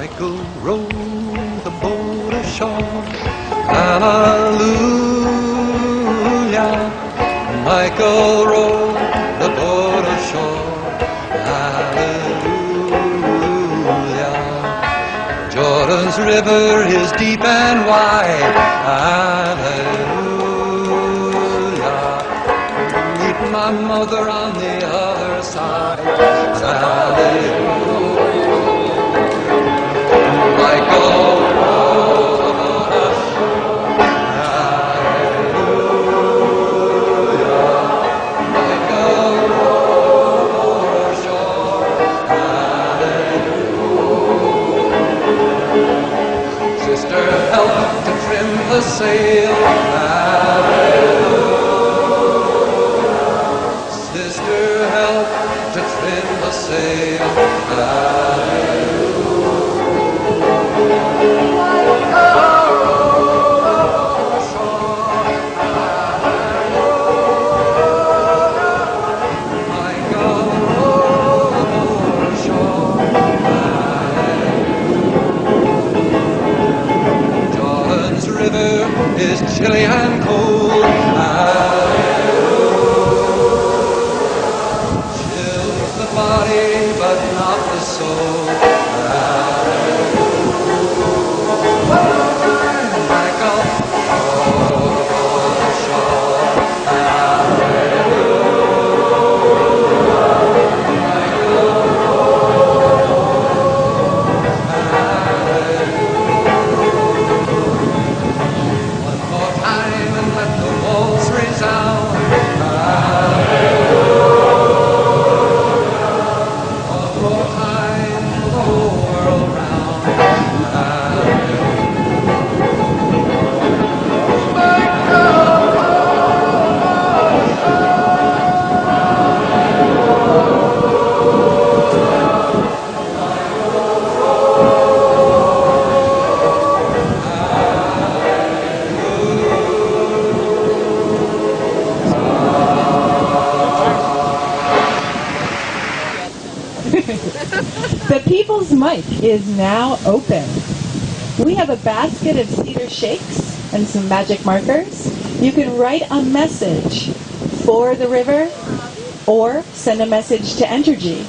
Michael rowed the boat ashore. Hallelujah. Michael rowed the boat ashore. Hallelujah. Jordan's river is deep and wide. Hallelujah. Meet my mother on the other side. Hallelujah. Michael rowed the boat ashore. Hallelujah. Michael rowed the boat ashore. Hallelujah. Sister helped to trim the sail. Hallelujah. Sister helped to trim the sail. Hallelujah. Jordan's river is chilly and cold. Chills the body but not the soul. Michael, The People's Mic is now open. We have a basket of cedar shakes and some magic markers. You can write a message for the river or send a message to Entergy.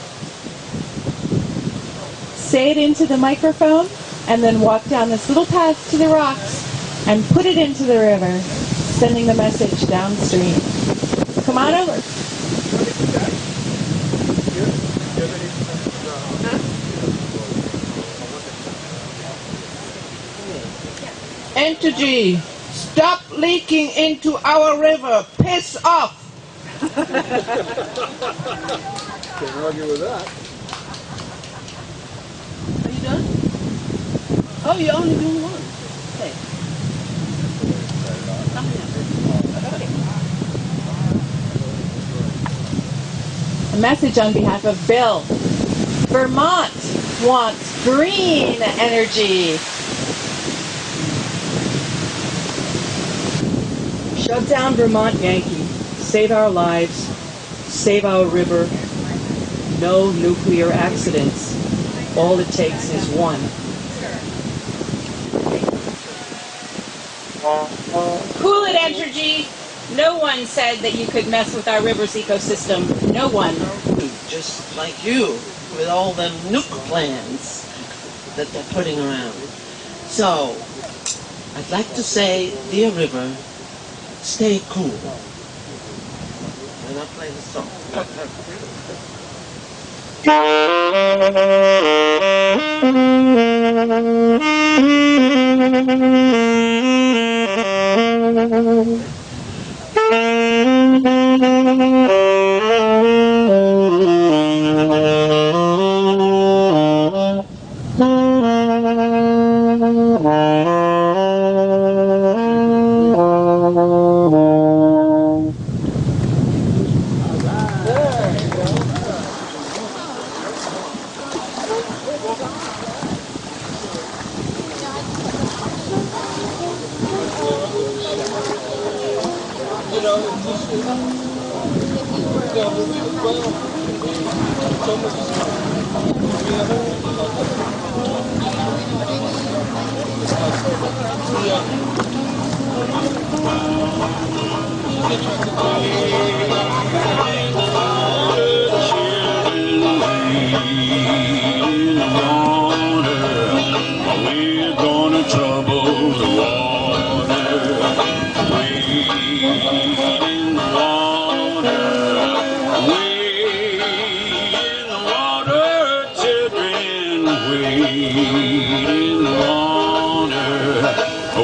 Say it into the microphone and then walk down this little path to the rocks and put it into the river, sending the message downstream. Come on over. Entergy, stop leaking into our river. Piss off. Can't argue with that. Are you done? Oh, you only do one. Okay. A message on behalf of Bill. Vermont wants green energy. Shut down Vermont Yankee. Save our lives. Save our river. No nuclear accidents. All it takes is one. Cool it, Entergy. No one said that you could mess with our river's ecosystem. No one. Just like you, with all them nuke plans that they're putting around. So, I'd like to say, dear river, stay cool. And I'll play the song. We're gonna trouble the water. Wade in the water. Wade in the water, children. Wade in the water.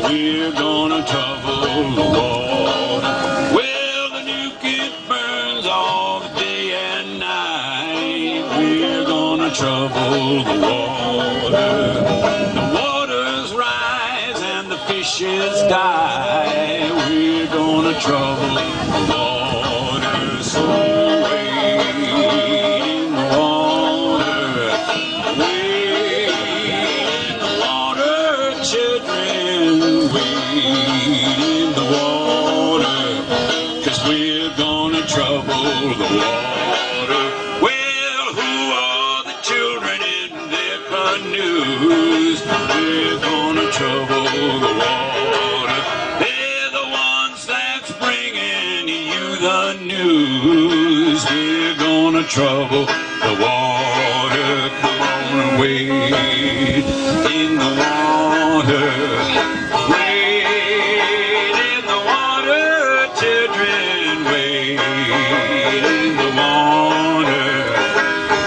We're gonna trouble the water. Well, the nuke it burns all day and night. We're gonna trouble the water. The waters rise and the fishes die. We're gonna trouble the water. So wade in the water. Wade in the water, children. Wade in the water. 'Cause we're gonna trouble the water. Well, who are the children in their canoes? We're gonna trouble the water. They're the ones that's bringing you the news. We're gonna trouble the water. Come on, wade in the water. Wade in the water, children. Wade in the water.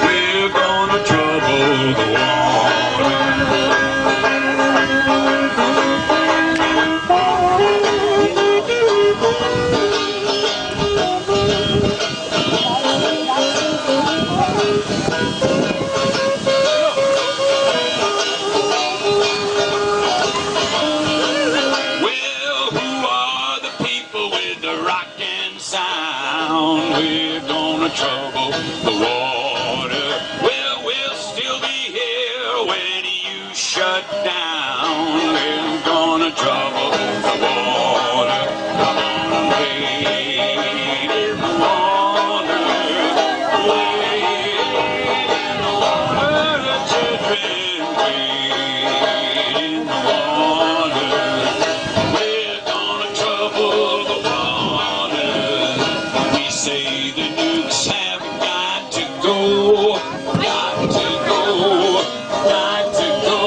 We're gonna trouble the water. Well, who are the people with the rockin' sound? We're gonna trouble the water. Well, we'll still be here when you shut down. We're gonna trouble the water. Come on, wade in the water. Wade in the water, children. Wade in the water. We're gonna trouble the water. We say the nukes have got to go, got to go, got to go.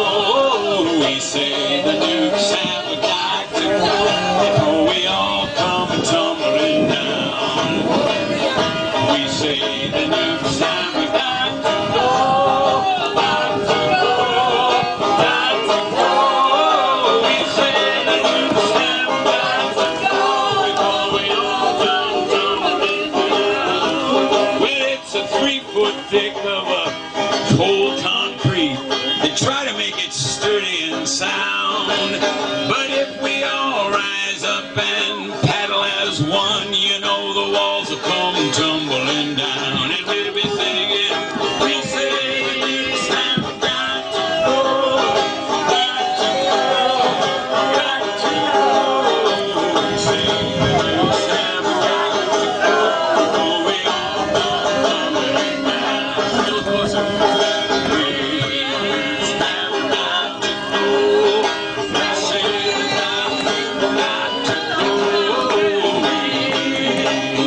We say the nukes have got to go before we all come tumbling down. We say the nukes have got to go, got to go, got to go. We say the nukes have got to go before we all come tumbling down. Well, it's a 3-foot thick of a cold concrete. They try to make it sturdy and sound. But if we all rise up and paddle as one, you know the walls will come tumbling down. And we'll be singing, we say the nukes have got to go, got to go, got to go. We say the nukes have got to go before we all come tumbling down. A little closer. We have got to go. We say the nukes have got to go.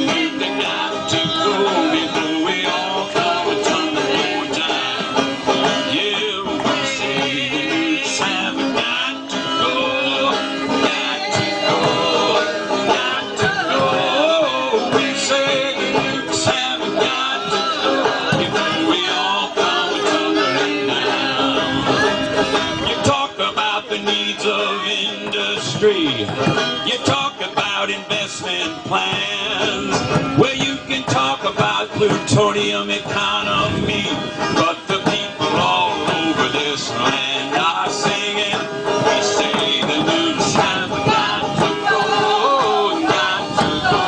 We've got to go before we all come tumbling down. Yeah, we say the nukes have got to go, got to go, got to go. We say the nukes have got to go before we all come tumbling down. You talk about the needs of industry. You talk about investment plans. Well, you can talk about plutonium economy, but the people all over this land are singing. We say the nukes have got to go, got to go.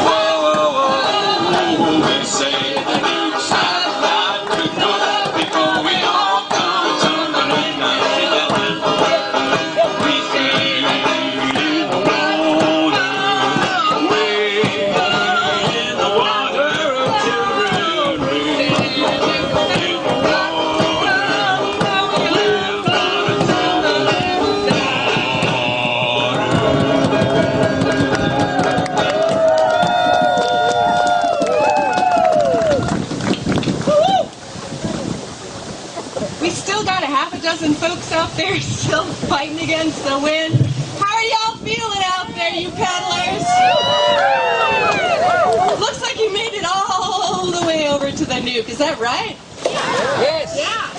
Whoa, whoa, whoa. We say the nukes have got to go before we all come tumbling down. We say in the water, way in the water, children. They're still fighting against the wind. How are y'all feeling out there, you paddlers? Looks like you made it all the way over to the nuke. Is that right? Yes. Yeah.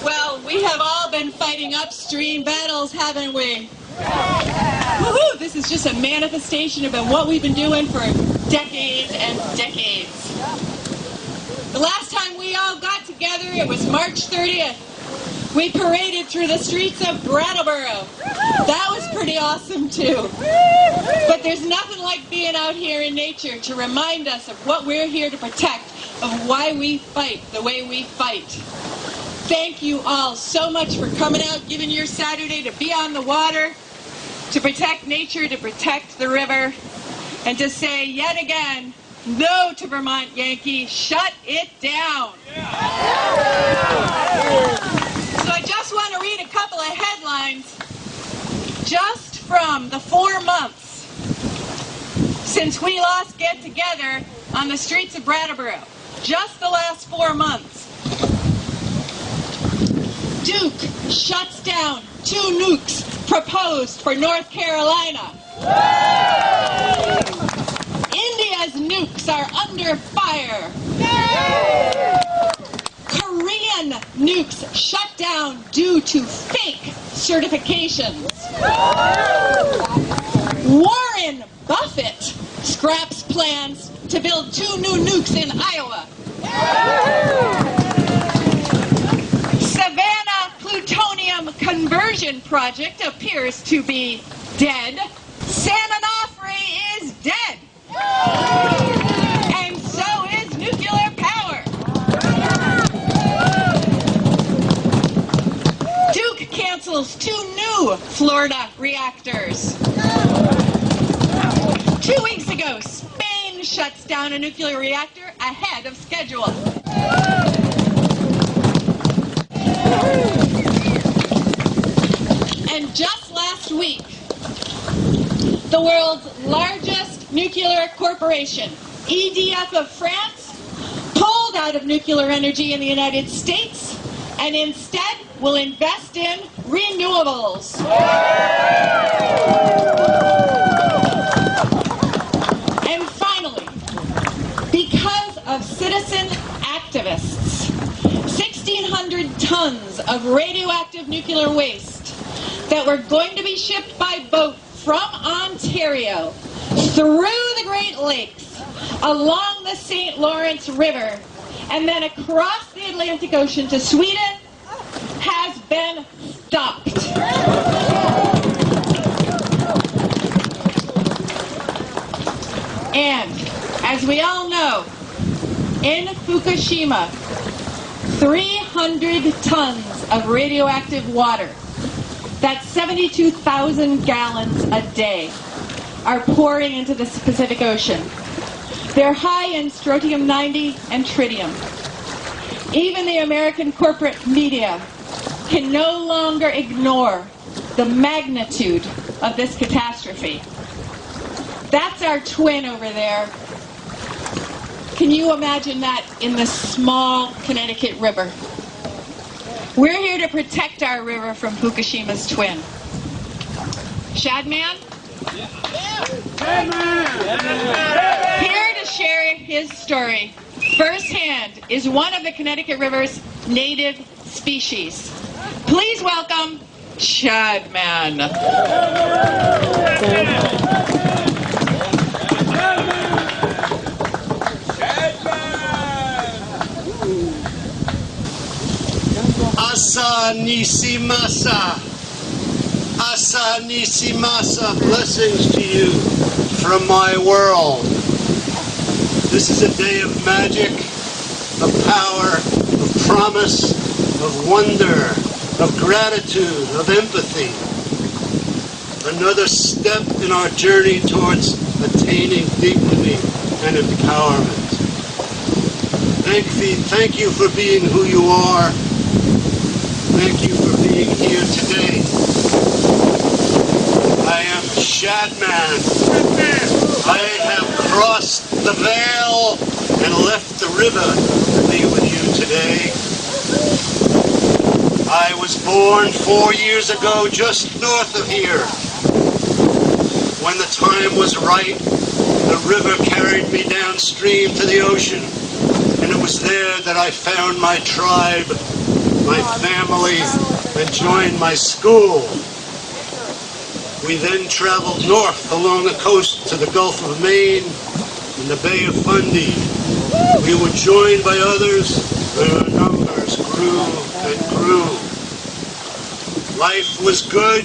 Well, we have all been fighting upstream battles, haven't we? Woohoo! This is just a manifestation of what we've been doing for decades and decades. The last time we all got together, it was March 30th. We paraded through the streets of Brattleboro. That was pretty awesome too. But there's nothing like being out here in nature to remind us of what we're here to protect, of why we fight the way we fight. Thank you all so much for coming out, giving your Saturday to be on the water, to protect nature, to protect the river, and to say yet again, no to Vermont Yankee, shut it down. So I just want to read a couple of headlines just from the 4 months since we last get together on the streets of Brattleboro. Just the last 4 months. Duke shuts down 2 nukes proposed for North Carolina. India's nukes are under fire. Korean nukes shut down due to fake certifications. Warren Buffett scraps plans to build 2 new nukes in Iowa. Savannah plutonium conversion project appears to be dead. San Onofre is dead. And so is nuclear power. Duke cancels 2 new Florida reactors. 2 weeks ago, Spain shuts down a nuclear reactor ahead of schedule. And just last week, the world's largest nuclear corporation, EDF of France, pulled out of nuclear energy in the United States and instead will invest in renewables. And finally, because of citizen activists, 1,600 tons of radioactive nuclear waste that were going to be shipped by boat from Ontario through the Great Lakes, along the St. Lawrence River, and then across the Atlantic Ocean to Sweden, has been stopped. And, as we all know, in Fukushima, 300 tons of radioactive water, that's 72,000 gallons a day, are pouring into the Pacific Ocean. They're high in strontium-90 and tritium. Even the American corporate media can no longer ignore the magnitude of this catastrophe. That's our twin over there. Can you imagine that in the small Connecticut River? We're here to protect our river from Fukushima's twin. Shadman? Here to share his story firsthand is one of the Connecticut River's native species. Please welcome Shadman. Asa Nisimasa. Asa Nisimasa. Blessings to you from my world. This is a day of magic, of power, of promise, of wonder, of gratitude, of empathy. Another step in our journey towards attaining dignity and empowerment. Thank you for being who you are. Thank you for being here today. I am Shadman. I have crossed the veil and left the river to be with you today. I was born 4 years ago just north of here. When the time was right, the river carried me downstream to the ocean, and it was there that I found my tribe, my family, and joined my school. We then traveled north along the coast to the Gulf of Maine and the Bay of Fundy. We were joined by others, and our numbers grew and grew. Life was good,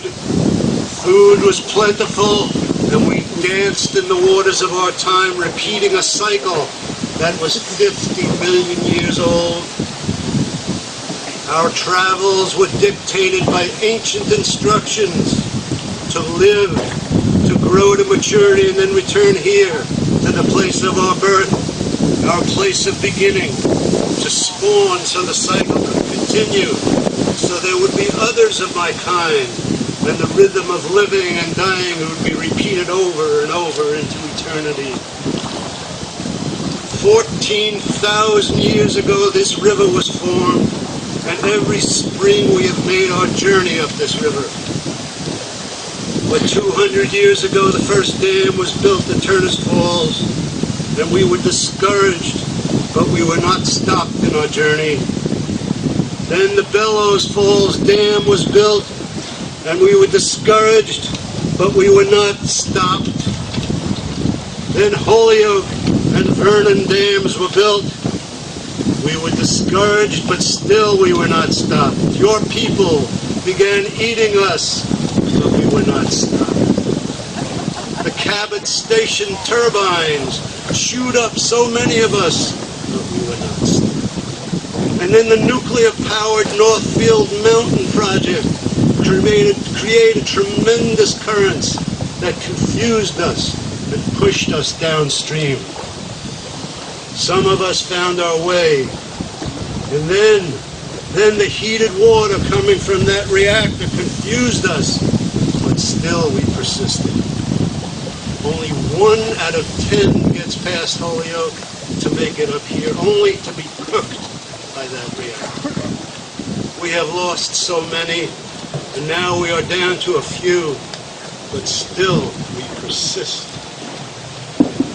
food was plentiful, and we danced in the waters of our time, repeating a cycle that was 50 million years old. Our travels were dictated by ancient instructions to live, to grow to maturity, and then return here to the place of our birth, our place of beginning, to spawn so the cycle could continue, so there would be others of my kind, and the rhythm of living and dying would be repeated over and over into eternity. 14,000 years ago this river was formed, and every spring we have made our journey up this river. But 200 years ago the first dam was built at Turner's Falls, and we were discouraged, but we were not stopped in our journey. Then the Bellows Falls Dam was built, and we were discouraged, but we were not stopped. Then Holyoke and Vernon dams were built. We were discouraged, but still we were not stopped. Your people began eating us, but we were not stopped. The Cabot Station turbines chewed up so many of us, but we were not stopped. And then the nuclear-powered Northfield Mountain Project created tremendous currents that confused us and pushed us downstream. Some of us found our way, and then the heated water coming from that reactor confused us, but still we persisted. Only 1 out of 10 gets past Holyoke to make it up here, only to be cooked by that reactor. We have lost so many, and now we are down to a few, but still we persist.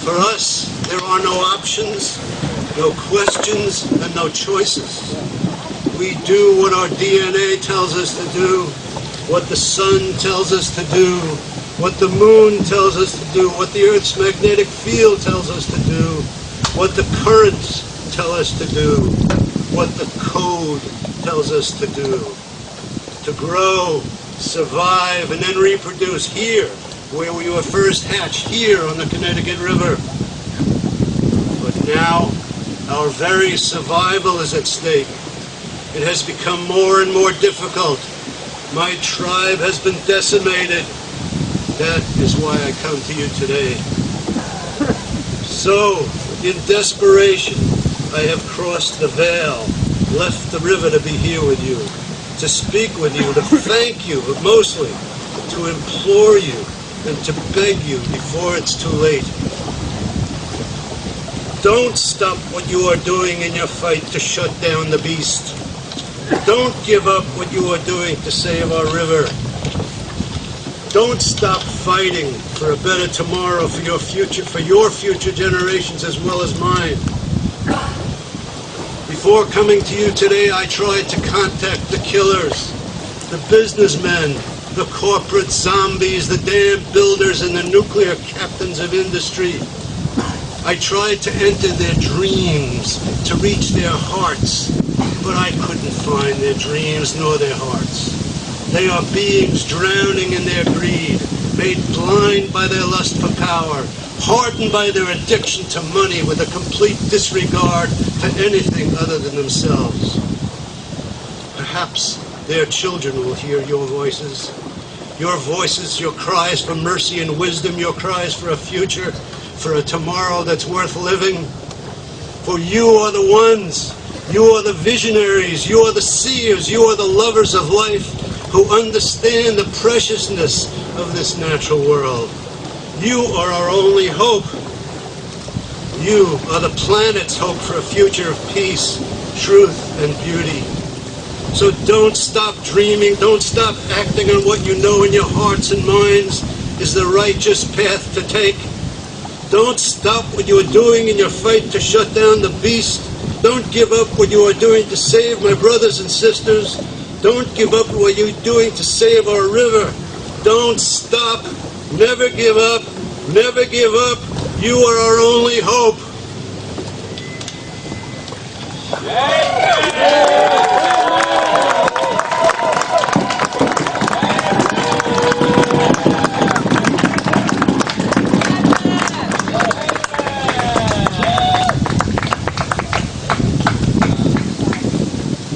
For us, there are no options, no questions, and no choices. We do what our DNA tells us to do, what the sun tells us to do, what the moon tells us to do, what the Earth's magnetic field tells us to do, what the currents tell us to do, what the code tells us to do. To grow, survive, and then reproduce here, where we were first hatched, here on the Connecticut River. But now, our very survival is at stake. It has become more and more difficult. My tribe has been decimated. That is why I come to you today. So, in desperation, I have crossed the veil, left the river to be here with you, to speak with you, to thank you, but mostly to implore you and to beg you before it's too late. Don't stop what you are doing in your fight to shut down the beast. Don't give up what you are doing to save our river. Don't stop fighting for a better tomorrow for your future generations as well as mine. Before coming to you today, I tried to contact the killers, the businessmen, the corporate zombies, the dam builders, and the nuclear captains of industry. I tried to enter their dreams, to reach their hearts, but I couldn't find their dreams nor their hearts. They are beings drowning in their greed, made blind by their lust for power, hardened by their addiction to money with a complete disregard for anything other than themselves. Perhaps their children will hear your voices, your cries for mercy and wisdom, your cries for a future, for a tomorrow that's worth living. For you are the ones, you are the visionaries, you are the seers, you are the lovers of life who understand the preciousness of this natural world. You are our only hope. You are the planet's hope for a future of peace, truth, and beauty. So don't stop dreaming. Don't stop acting on what you know in your hearts and minds is the righteous path to take. Don't stop what you are doing in your fight to shut down the beast. Don't give up what you are doing to save my brothers and sisters. Don't give up what you're doing to save our river. Don't stop. Never give up. Never give up. You are our only hope.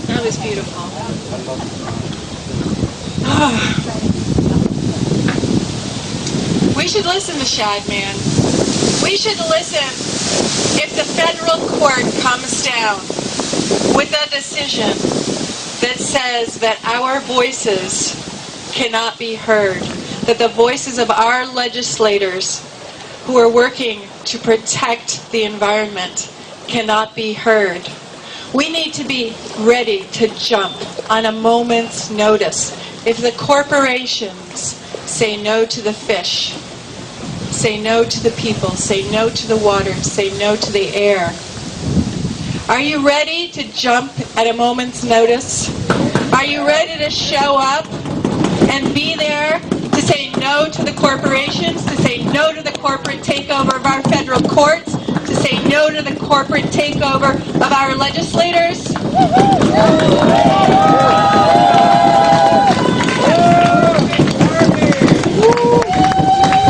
That was beautiful. We should listen to Shadman. We should listen if the federal court comes down with a decision that says that our voices cannot be heard, that the voices of our legislators who are working to protect the environment cannot be heard. We need to be ready to jump on a moment's notice. If the corporations say no to the fish, say no to the people, say no to the water, say no to the air, are you ready to jump at a moment's notice? Are you ready to show up and be there to say no to the corporations, to say no to the corporate takeover of our federal courts, to say no to the corporate takeover of our legislators?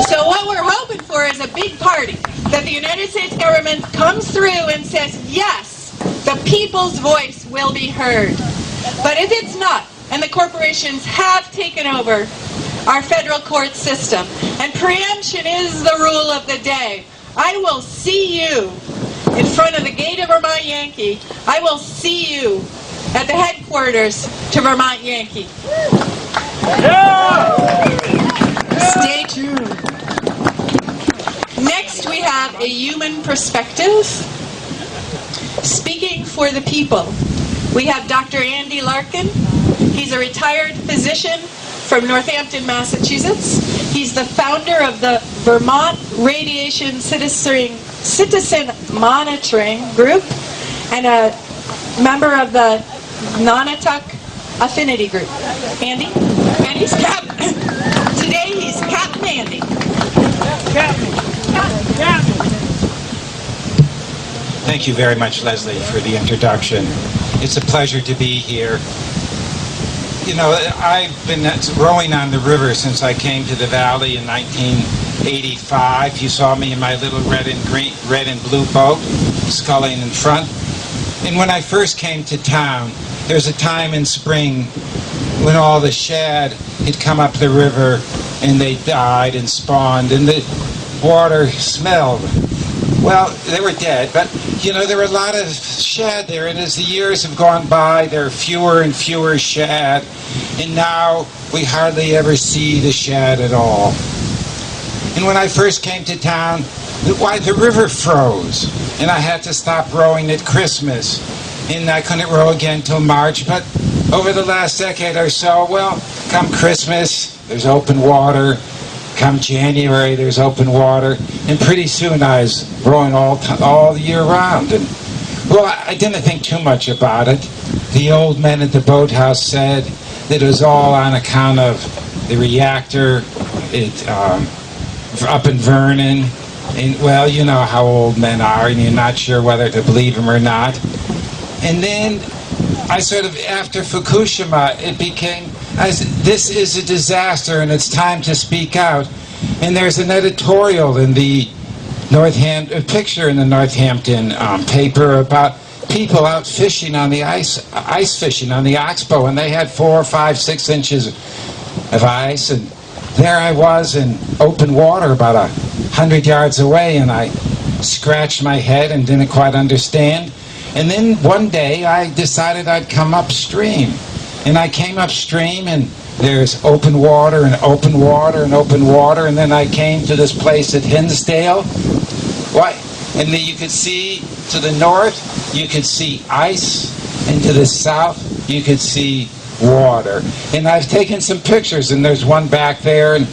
So what we're hoping for is a big party, that the United States government comes through and says, yes, the people's voice will be heard. But if it's not, and the corporations have taken over our federal court system, and preemption is the rule of the day, I will see you in front of the gate of Vermont Yankee. I will see you at the headquarters to Vermont Yankee. Stay tuned. Next, we have a human perspective. Speaking for the people, we have Dr. Andy Larkin. He's a retired physician from Northampton, Massachusetts. He's the founder of the Vermont Radiation Citizen Monitoring Group and a member of the Nonotuck Affinity Group. Andy? Andy's Captain. Today he's Captain Andy. Captain. Thank you very much, Leslie, for the introduction. It's a pleasure to be here. You know, I've been rowing on the river since I came to the valley in 1985. You saw me in my little red and blue boat, sculling in front. And when I first came to town, there was a time in spring when all the shad had come up the river and they died and spawned and the water smelled. Well, they were dead, but, you know, there were a lot of shad there, and as the years have gone by, there are fewer and fewer shad, and now we hardly ever see the shad at all. And when I first came to town, the river froze, and I had to stop rowing at Christmas, and I couldn't row again till March, but over the last decade or so, well, come Christmas, there's open water. Come January, there's open water, and pretty soon I was rowing all year round. And well, I didn't think too much about it. The old men at the boathouse said that it was all on account of the reactor up in Vernon. And well, you know how old men are, and you're not sure whether to believe them or not. And then I sort of, after Fukushima, it became, this is a disaster and it's time to speak out. And there's an editorial in the picture in the Northampton paper about people out fishing on the ice fishing on the Oxbow, and they had 4, 5, 6 inches of ice, and there I was in open water about 100 yards away, and I scratched my head and didn't quite understand. And then one day I decided I'd come upstream. And I came upstream and there's open water and open water and open water. And then I came to this place at Hinsdale. And then you could see to the north, you could see ice. And to the south, you could see water. And I've taken some pictures, and there's one back there, and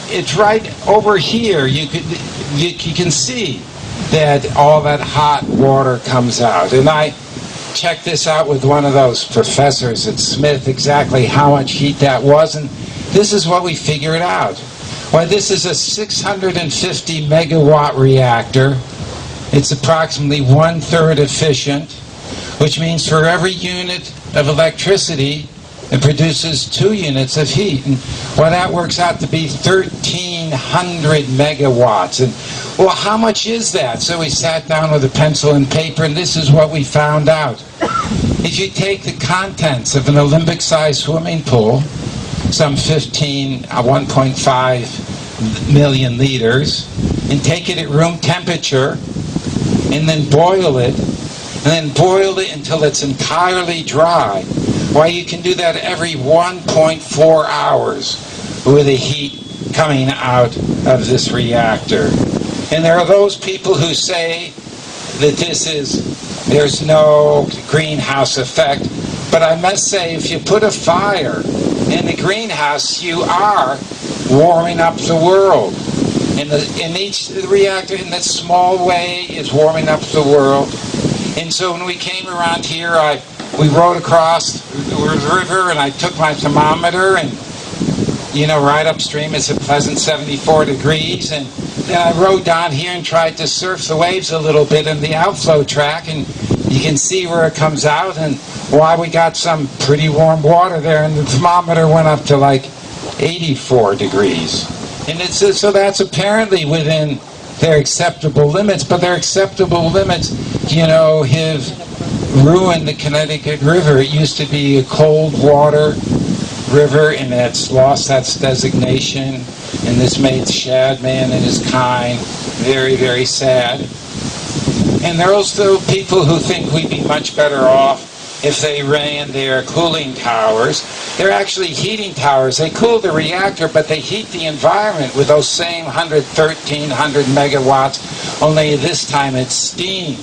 it's right over here. You can see that all that hot water comes out. And I checked this out with one of those professors at Smith, exactly how much heat that was, and this is what we figured out. Why, this is a 650 megawatt reactor. It's approximately 1/3 efficient, which means for every unit of electricity, it produces 2 units of heat. And well, that works out to be 1,300 megawatts. And well, how much is that? So we sat down with a pencil and paper, and this is what we found out. If you take the contents of an Olympic-sized swimming pool, some 1.5 million liters, and take it at room temperature, and then boil it, until it's entirely dry. Why, you can do that every 1.4 hours with the heat coming out of this reactor. And there are those people who say that there's no greenhouse effect. But I must say, if you put a fire in the greenhouse, you are warming up the world. In each reactor, in that small way, is warming up the world. And so when we came around here, we rode across the river, and I took my thermometer, and right upstream it's a pleasant 74 degrees, and then I rode down here and tried to surf the waves a little bit in the outflow track, and you can see where it comes out, and why, we got some pretty warm water there, and the thermometer went up to like 84 degrees. And so that's apparently within their acceptable limits, but their acceptable limits, have ruined the Connecticut River. It used to be a cold water river, and it's lost that designation, and this made Shadman and his kind very, very sad. And there are also people who think we'd be much better off if they ran their cooling towers. They're actually heating towers. They cool the reactor, but they heat the environment with those same 1,300 megawatts, only this time it's steam.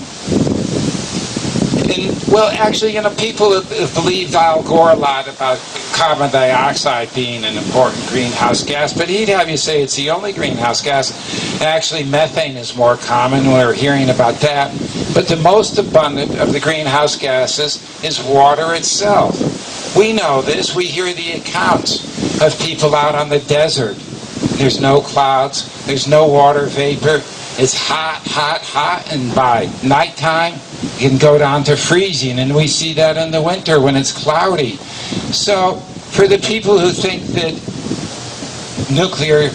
And, well, actually, people have believed Al Gore a lot about carbon dioxide being an important greenhouse gas, but he'd have you say it's the only greenhouse gas. Actually, methane is more common. We're hearing about that. But the most abundant of the greenhouse gases is water itself. We know this. We hear the accounts of people out on the desert. There's no clouds. There's no water vapor. It's hot, hot, hot, and by nighttime, it can go down to freezing, and we see that in the winter when it's cloudy. So, for the people who think that nuclear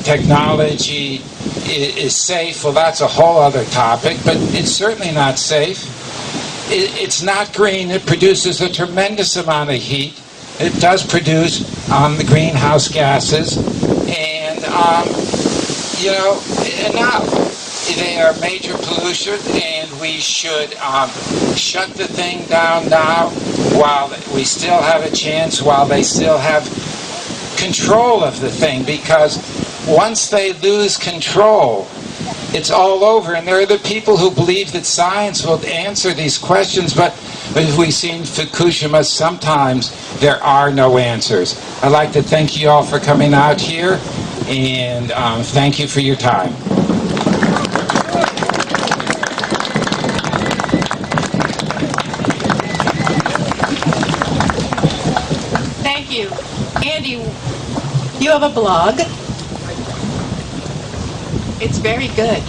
technology is safe, well, that's a whole other topic, but it's certainly not safe. It's not green. It produces a tremendous amount of heat. It does produce the greenhouse gases, and enough. They are major pollution, and we should shut the thing down now while we still have a chance, while they still have control of the thing, because once they lose control, it's all over. And there are the people who believe that science will answer these questions, but as we've seen Fukushima, sometimes there are no answers. I'd like to thank you all for coming out here, and thank you for your time. Thank you. Andy, you have a blog. It's very good.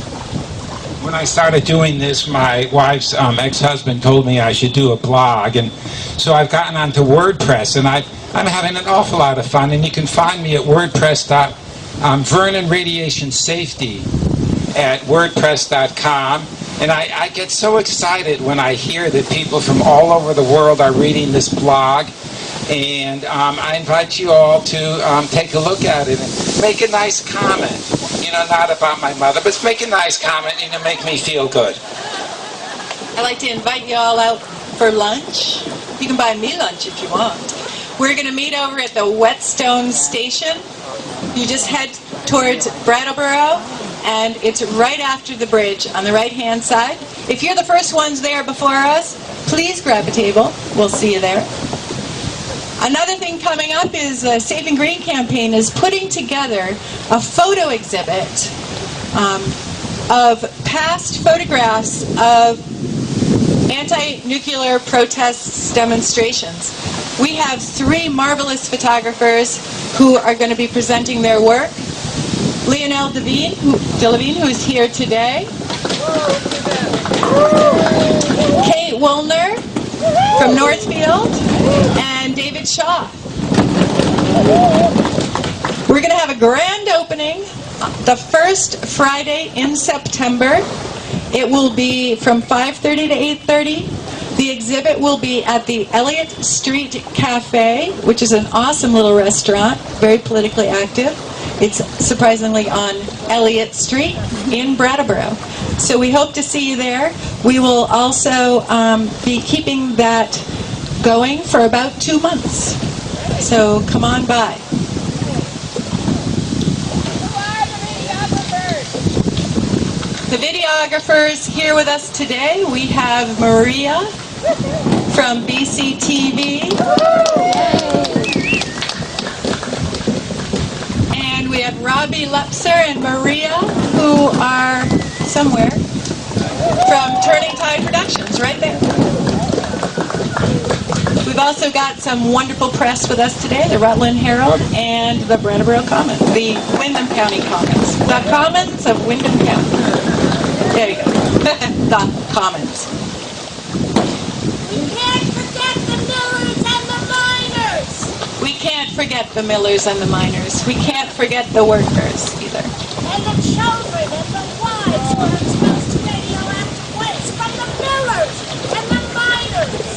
When I started doing this, my wife's ex-husband told me I should do a blog, and so I've gotten onto WordPress, and I'm having an awful lot of fun, and you can find me at Vernon Radiation Safety at WordPress.com, and I get so excited when I hear that people from all over the world are reading this blog, and I invite you all to take a look at it and make a nice comment. Not about my mother, but make a nice comment, make me feel good. I'd like to invite you all out for lunch. You can buy me lunch if you want. We're going to meet over at the Whetstone Station. You just head towards Brattleboro, and it's right after the bridge on the right-hand side. If you're the first ones there before us, please grab a table. We'll see you there. Another thing coming up is the Safe and Green campaign is putting together a photo exhibit of past photographs of anti-nuclear protests demonstrations. We have 3 marvelous photographers who are going to be presenting their work. Lionel Devine, who is here today. Kate Woolner from Northfield, and David Shaw. We're going to have a grand opening the first Friday in September. It will be from 5:30 to 8:30. The exhibit will be at the Elliott Street Cafe, which is an awesome little restaurant, very politically active. It's surprisingly on Elliott Street in Brattleboro. So we hope to see you there. We will also be keeping that going for about 2 months. So come on by. The videographers here with us today, we have Maria from BCTV. And we have Robbie Lepser and Maria, who are somewhere, from Turning Tide Productions, right there. We've also got some wonderful press with us today, the Rutland Herald and the Brattleboro Common, the Windham County Commons. The Commons of Windham County. There you go. The Commons. We can't forget the millers and the miners. We can't forget the millers and the miners. We can't forget the workers either. And the children and the wives who are exposed to radioactive waste from the millers and the miners.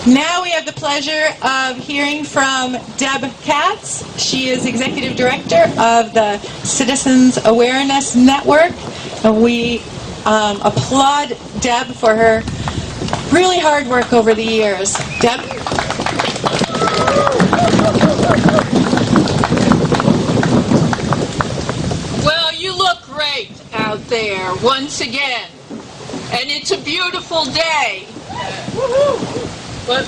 Now we have the pleasure of hearing from Deb Katz. She is Executive Director of the Citizens Awareness Network. And we applaud Deb for her really hard work over the years. Deb? Well, you look great out there once again. And it's a beautiful day. But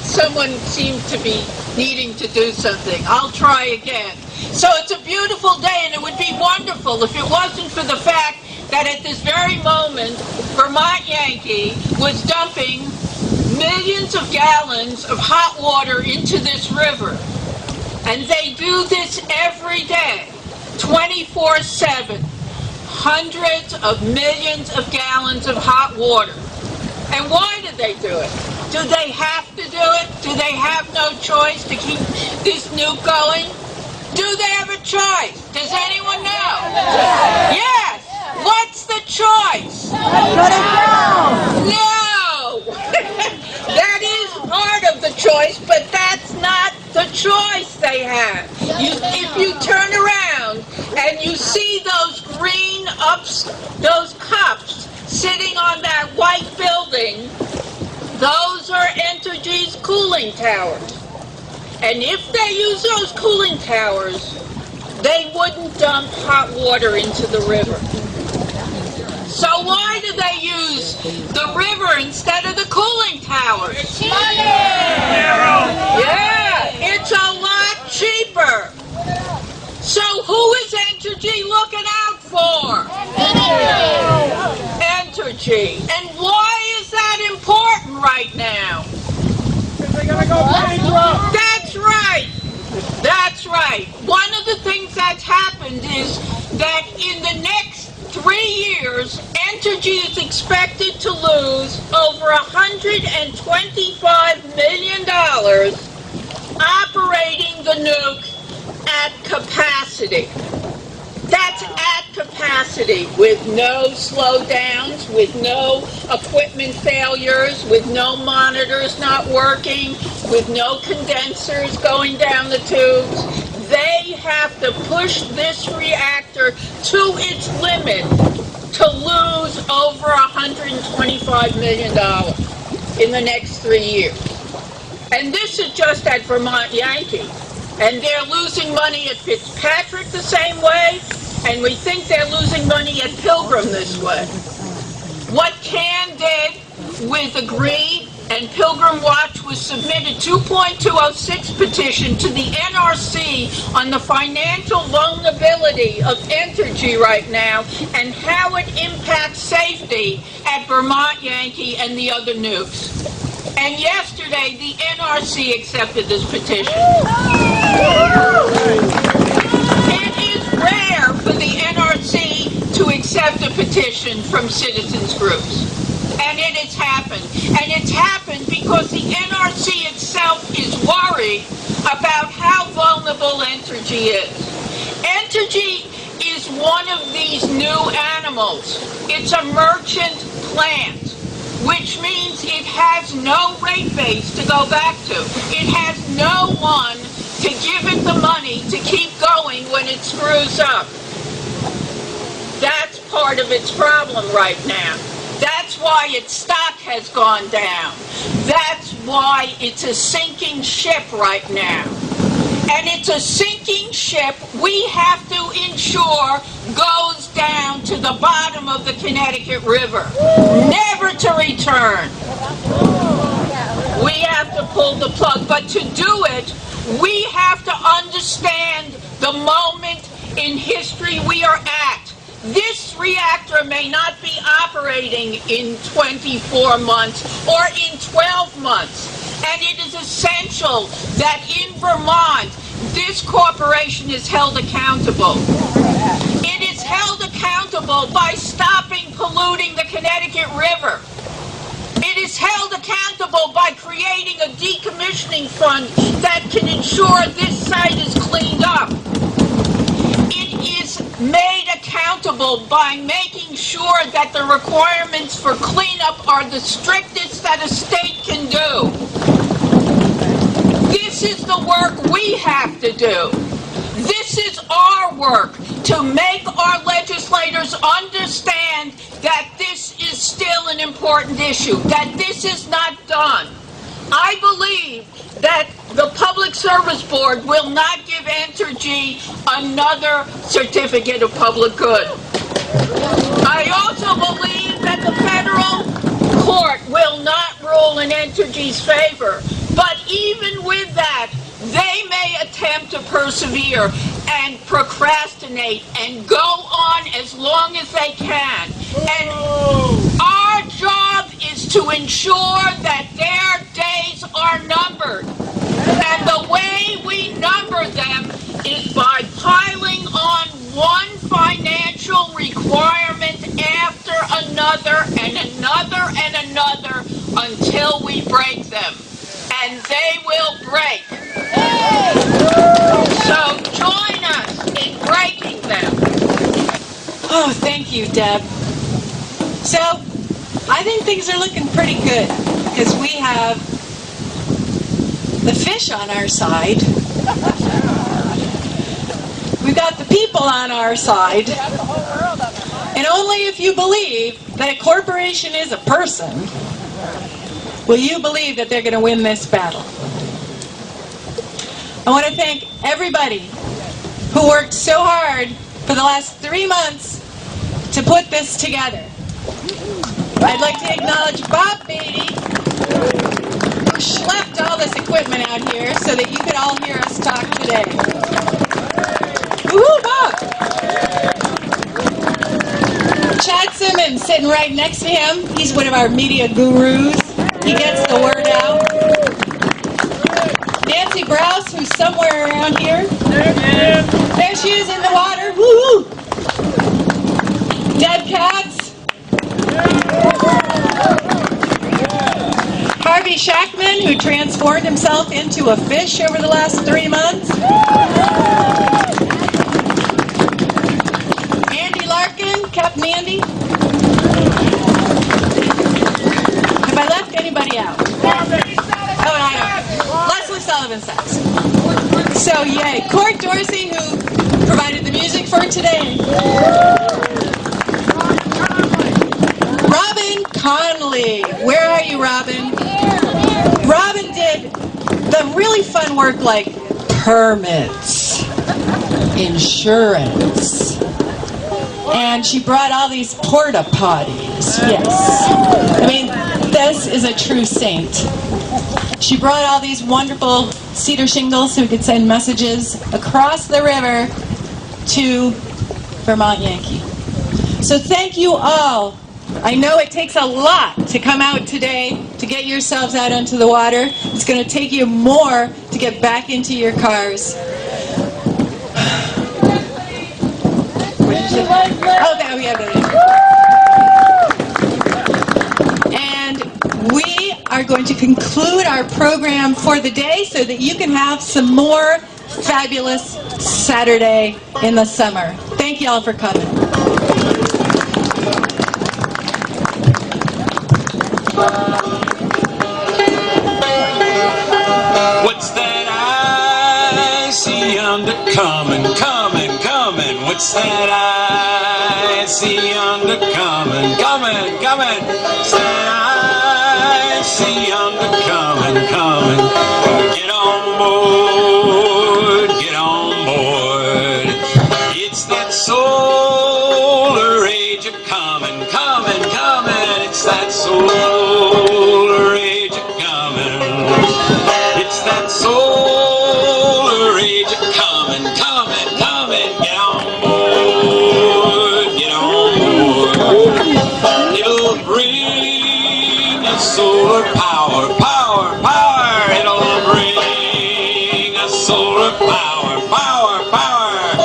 someone seemed to be needing to do something. I'll try again. So it's a beautiful day, and it would be wonderful if it wasn't for the fact that at this very moment, Vermont Yankee was dumping millions of gallons of hot water into this river. And they do this every day, 24/7. Hundreds of millions of gallons of hot water. And why do they do it? Do they have to do it? Do they have no choice to keep this nuke going? Do they have a choice? Does anyone know? Yes! What's the choice? No! That is part of the choice, but that's not the choice they have. If you turn around and you see those green those cups sitting on that white building, those are Entergy's cooling towers. And if they use those cooling towers, they wouldn't dump hot water into the river. So why do they use the river instead of the cooling towers? Money! Yeah, it's a lot cheaper. So who is Entergy looking out for? Entergy. And why is that important right now? They're gonna go bankrupt. That's right. That's right. One of the things that's happened is that in the next 3 years, Entergy is expected to lose over $125 million operating the nuke at capacity. That's at capacity, with no slowdowns, with no equipment failures, with no monitors not working, with no condensers going down the tubes. They have to push this reactor to its limit to lose over $125 million in the next 3 years. And this is just at Vermont Yankee. And they're losing money at Fitzpatrick the same way, and we think they're losing money at Pilgrim this way. What CAN did with Agree and Pilgrim Watch was submitted 2.206 petition to the NRC on the financial vulnerability of Entergy right now and how it impacts safety at Vermont Yankee and the other nukes. And yesterday, the NRC accepted this petition. It is rare for the NRC to accept a petition from citizens groups. And it has happened. And it's happened because the NRC itself is worried about how vulnerable Entergy is. Entergy is one of these new animals. It's a merchant plant, which means it has no rate base to go back to. It has no one to give it the money to keep going when it screws up. That's part of its problem right now. That's why its stock has gone down. That's why it's a sinking ship right now. And it's a sinking ship we have to ensure goes down to the bottom of the Connecticut River, never to return. We have to pull the plug, but to do it, we have to understand the moment in history we are at. This reactor may not be operating in 24 months or in 12 months. And it is essential that in Vermont, this corporation is held accountable. It is held accountable by stopping polluting the Connecticut River. It is held accountable by creating a decommissioning fund that can ensure this site is cleaned up. It is made accountable by making sure that the requirements for cleanup are the strictest that a state can do. This is the work we have to do. This is our work to make our legislators understand that this is still an important issue, that this is not done. I believe that the Public Service Board will not give Entergy another certificate of public good. I also believe that the federal court will not rule in Entergy's favor. But even with that, they may attempt to persevere and procrastinate and go on as long as they can. And our job is to ensure that their days are numbered. And the way we number them is by piling on one financial requirement after another and another and another until we break them. And they will break. So join us in breaking them. Oh, thank you, Deb. So, I think things are looking pretty good because we have the fish on our side. We've got the people on our side. And only if you believe that a corporation is a person will you believe that they're going to win this battle. I want to thank everybody who worked so hard for the last 3 months to put this together. I'd like to acknowledge Bob Beatty, who schlepped all this equipment out here so that you could all hear us talk today. Woo-hoo, Bob! Chad Simmons sitting right next to him. He's one of our media gurus. He gets the word out. Nancy Browse, who's somewhere around here. There she is in the water. Woo-hoo! Deb Katz. Harvey Shackman, who transformed himself into a fish over the last 3 months. Andy Larkin, Captain Andy. Have I left anybody out? Oh, I know. Leslie Sullivan Sachs. So, yay. Court Dorsey, who provided the music for today. Robin Conley. Where are you, Robin? Robin did the really fun work like permits, insurance, And she brought all these porta potties. Yes. I mean, this is a true saint. She brought all these wonderful cedar shingles so we could send messages across the river to Vermont Yankee. So thank you all. I know it takes a lot to come out today to get yourselves out onto the water. It's going to take you more to get back into your cars. Oh, there we have it. And we are going to conclude our program for the day so that you can have some more fabulous Saturday in the summer. Thank you all for coming. What's that I see yonder coming, coming, coming? What's that I see yonder coming, coming, coming? What's that I see yonder coming, coming? Get on board, get on board. It's that solar age a-coming, coming, coming. It's that solar age a-coming. It's that solar age a-coming, coming, coming. Get on board, get on board. It'll bring us solar power, power, power. It'll bring us solar power, power, power.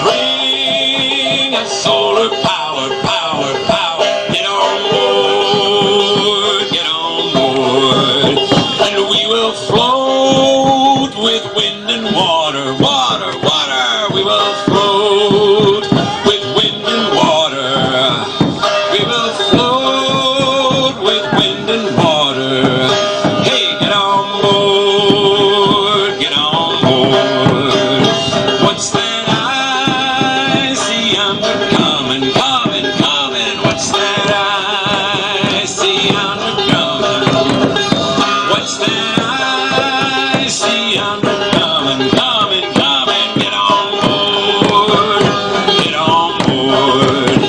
Bring us solar power, power, power. Get on board, get on board. And we will float with wind and water, water, water. We will float with wind and water. We will float with wind and water. Hey, get on board, get on board. What's that I see yonder coming, coming, coming? What's that I see yonder coming? What's that I see yonder coming, coming, coming? Get on board, get on board.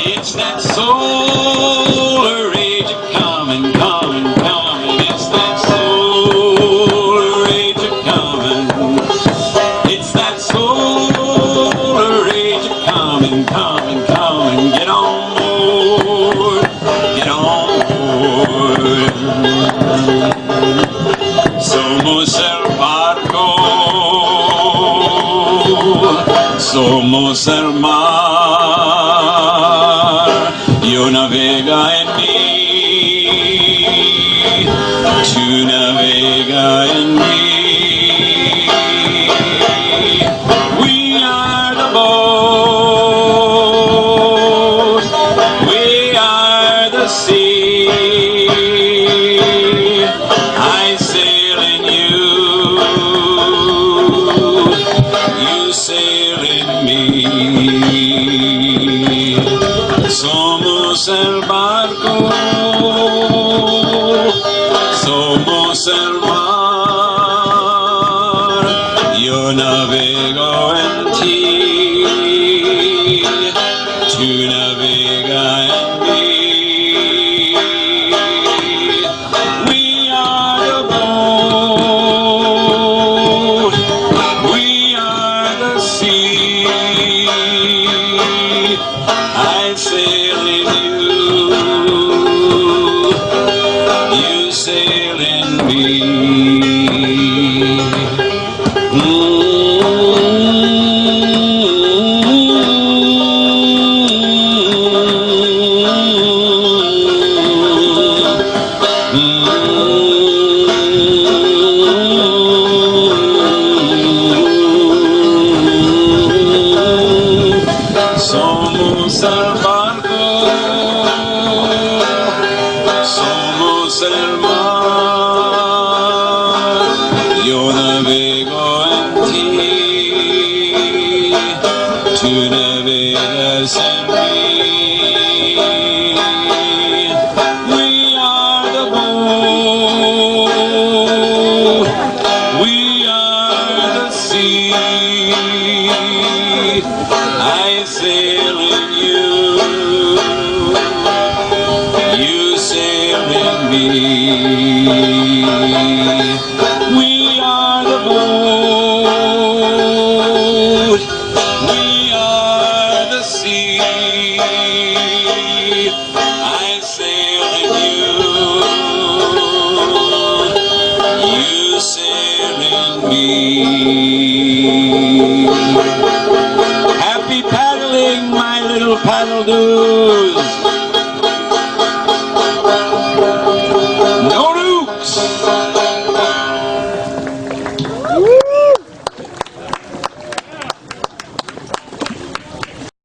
It's that solar age a-coming, coming, coming. It's that solar age a-coming. It's that solar age a-coming, coming, coming. Get on board, get on board. Somos el barco, somos el mar. Yo navega en mí, tú navega en mí. We are the boat, we are the sea. I sail in you, you sail in me. Somos el barco, somos el mar. Yo navego en ti, tú navega en mí. We are the boat, we are the sea. I sail in you, you sail in me. Somos el barco, somos el mar. sea.